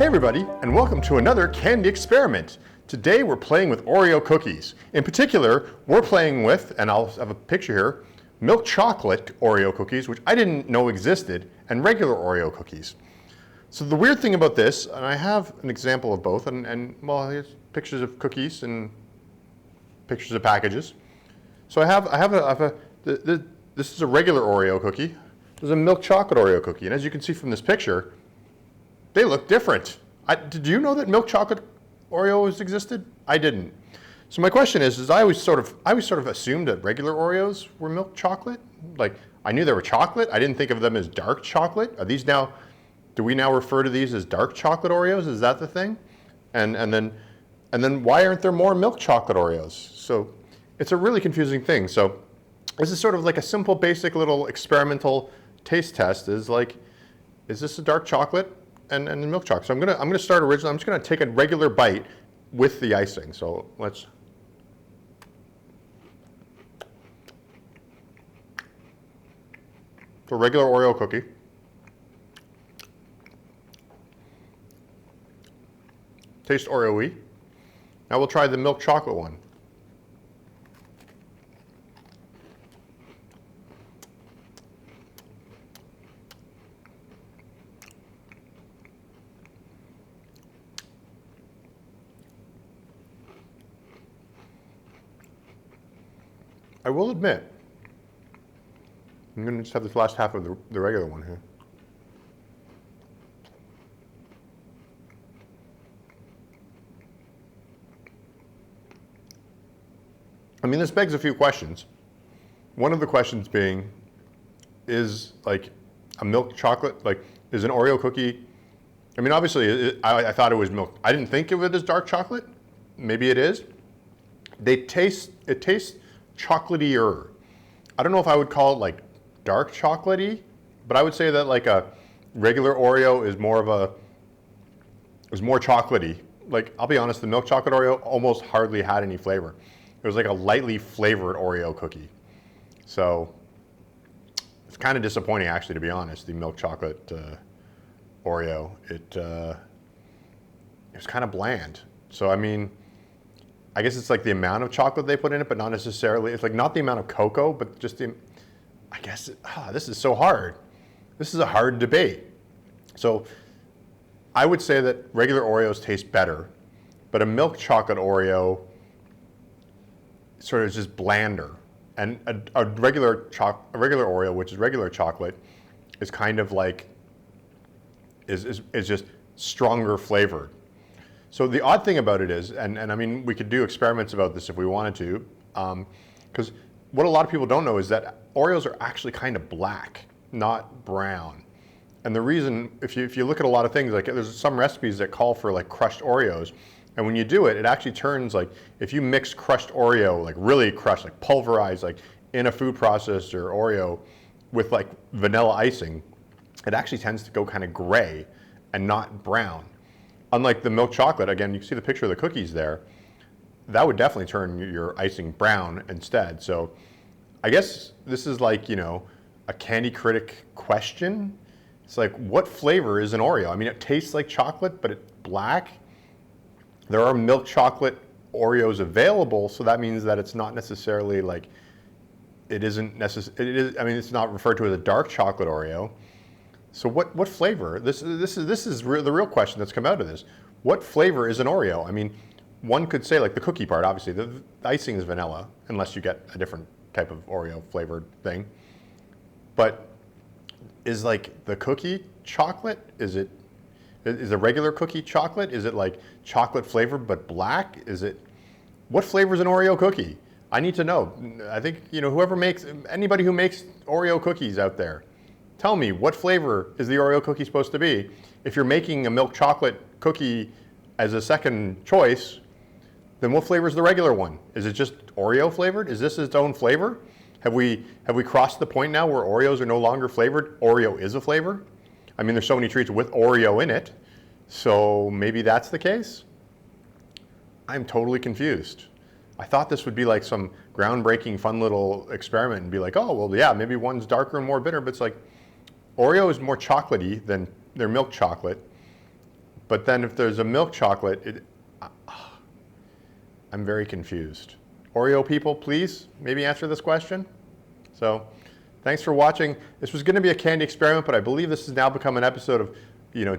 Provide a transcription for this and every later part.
everybody, and welcome to another candy experiment. Today we're playing with Oreo cookies. In particular, we're playing with, and I'll have a picture here, milk chocolate Oreo cookies, which I didn't know existed, and regular Oreo cookies. So the weird thing about this, and I have an example of both, and well, here's pictures of cookies and pictures of packages. So this is a regular Oreo cookie. There's a milk chocolate Oreo cookie, and as you can see from this picture, they look different. Did you know that milk chocolate Oreos existed? I didn't. So my question is I always sort of assumed that regular Oreos were milk chocolate. Like, I knew they were chocolate. I didn't think of them as dark chocolate. Do we now refer to these as dark chocolate Oreos? Is that the thing? And then why aren't there more milk chocolate Oreos? So it's a really confusing thing. So this is sort of like a simple, basic little experimental taste test. Is this a dark chocolate and milk chocolate? So I'm gonna start originally. I'm just gonna take a regular bite with the icing. So let's. So regular Oreo cookie. Taste Oreo-y. Now we'll try the milk chocolate one. I will admit, I'm going to just have this last half of the regular one here. I mean, this begs a few questions. One of the questions being, is like a milk chocolate, like is an Oreo cookie, I mean, obviously I thought it was milk. I didn't think of it as dark chocolate. Maybe it is. It tastes chocolatier. I don't know if I would call it like dark chocolatey, but I would say that like a regular Oreo is more chocolatey. Like, I'll be honest, the milk chocolate Oreo almost hardly had any flavor. It was like a lightly flavored Oreo cookie. So it's kind of disappointing, actually, to be honest, the milk chocolate Oreo. It was kind of bland. So, I mean, I guess it's like the amount of chocolate they put in it, but not necessarily. It's like not the amount of cocoa, but just I guess, this is so hard. This is a hard debate. So I would say that regular Oreos taste better, but a milk chocolate Oreo sort of is just blander. And a regular Oreo, which is regular chocolate, is kind of like, is just stronger flavored. So the odd thing about it is, and I mean, we could do experiments about this if we wanted to, because what a lot of people don't know is that Oreos are actually kind of black, not brown. And the reason, if you look at a lot of things, like there's some recipes that call for like crushed Oreos, and when you do it, it actually turns like, if you mix crushed Oreo, like really crushed, like pulverized, like in a food processor Oreo with like vanilla icing, it actually tends to go kind of gray and not brown. Unlike the milk chocolate, again, you can see the picture of the cookies there, that would definitely turn your icing brown instead. So I guess this is like, a candy critic question. It's like, what flavor is an Oreo? I mean, it tastes like chocolate, but it's black. There are milk chocolate Oreos available, so that means that it's not necessarily like, it's not referred to as a dark chocolate Oreo. So what flavor? This is the real question that's come out of this. What flavor is an Oreo? I mean, one could say like the cookie part, obviously the icing is vanilla, unless you get a different type of Oreo flavored thing. But is like the cookie chocolate? Is a regular cookie chocolate? Is it like chocolate flavored but black? What flavor is an Oreo cookie? I need to know. I think, anybody who makes Oreo cookies out there, tell me, what flavor is the Oreo cookie supposed to be? If you're making a milk chocolate cookie as a second choice, then what flavor is the regular one? Is it just Oreo flavored? Is this its own flavor? Have we crossed the point now where Oreos are no longer flavored? Oreo is a flavor? I mean, there's so many treats with Oreo in it, so maybe that's the case? I'm totally confused. I thought this would be like some groundbreaking, fun little experiment and be like, oh, well, yeah, maybe one's darker and more bitter, but it's like, Oreo is more chocolatey than their milk chocolate, But then if there's a milk chocolate, I'm very confused. Oreo people, please, maybe answer this question. So thanks for watching. This was going to be a candy experiment, but I believe this has now become an episode of,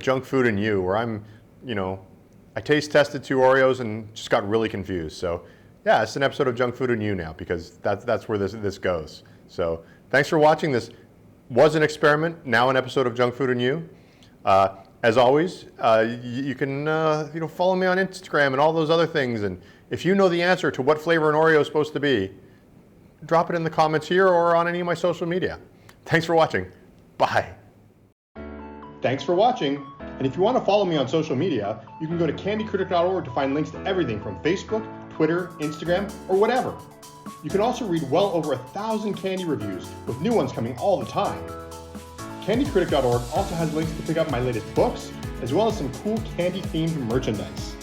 Junk Food and You, where I'm, I taste tested 2 Oreos and just got really confused. So yeah, it's an episode of Junk Food and You now, because that's where this goes. So thanks for watching. This was an experiment, now an episode of Junk Food and You. As always, you can follow me on Instagram and all those other things. And if you know the answer to what flavor an Oreo is supposed to be, drop it in the comments here or on any of my social media. Thanks for watching. Bye. Thanks for watching. And if you want to follow me on social media, you can go to candycritic.org to find links to everything from Facebook, Twitter, Instagram, or whatever. You can also read well over 1,000 candy reviews, with new ones coming all the time. Candycritic.org also has links to pick up my latest books, as well as some cool candy-themed merchandise.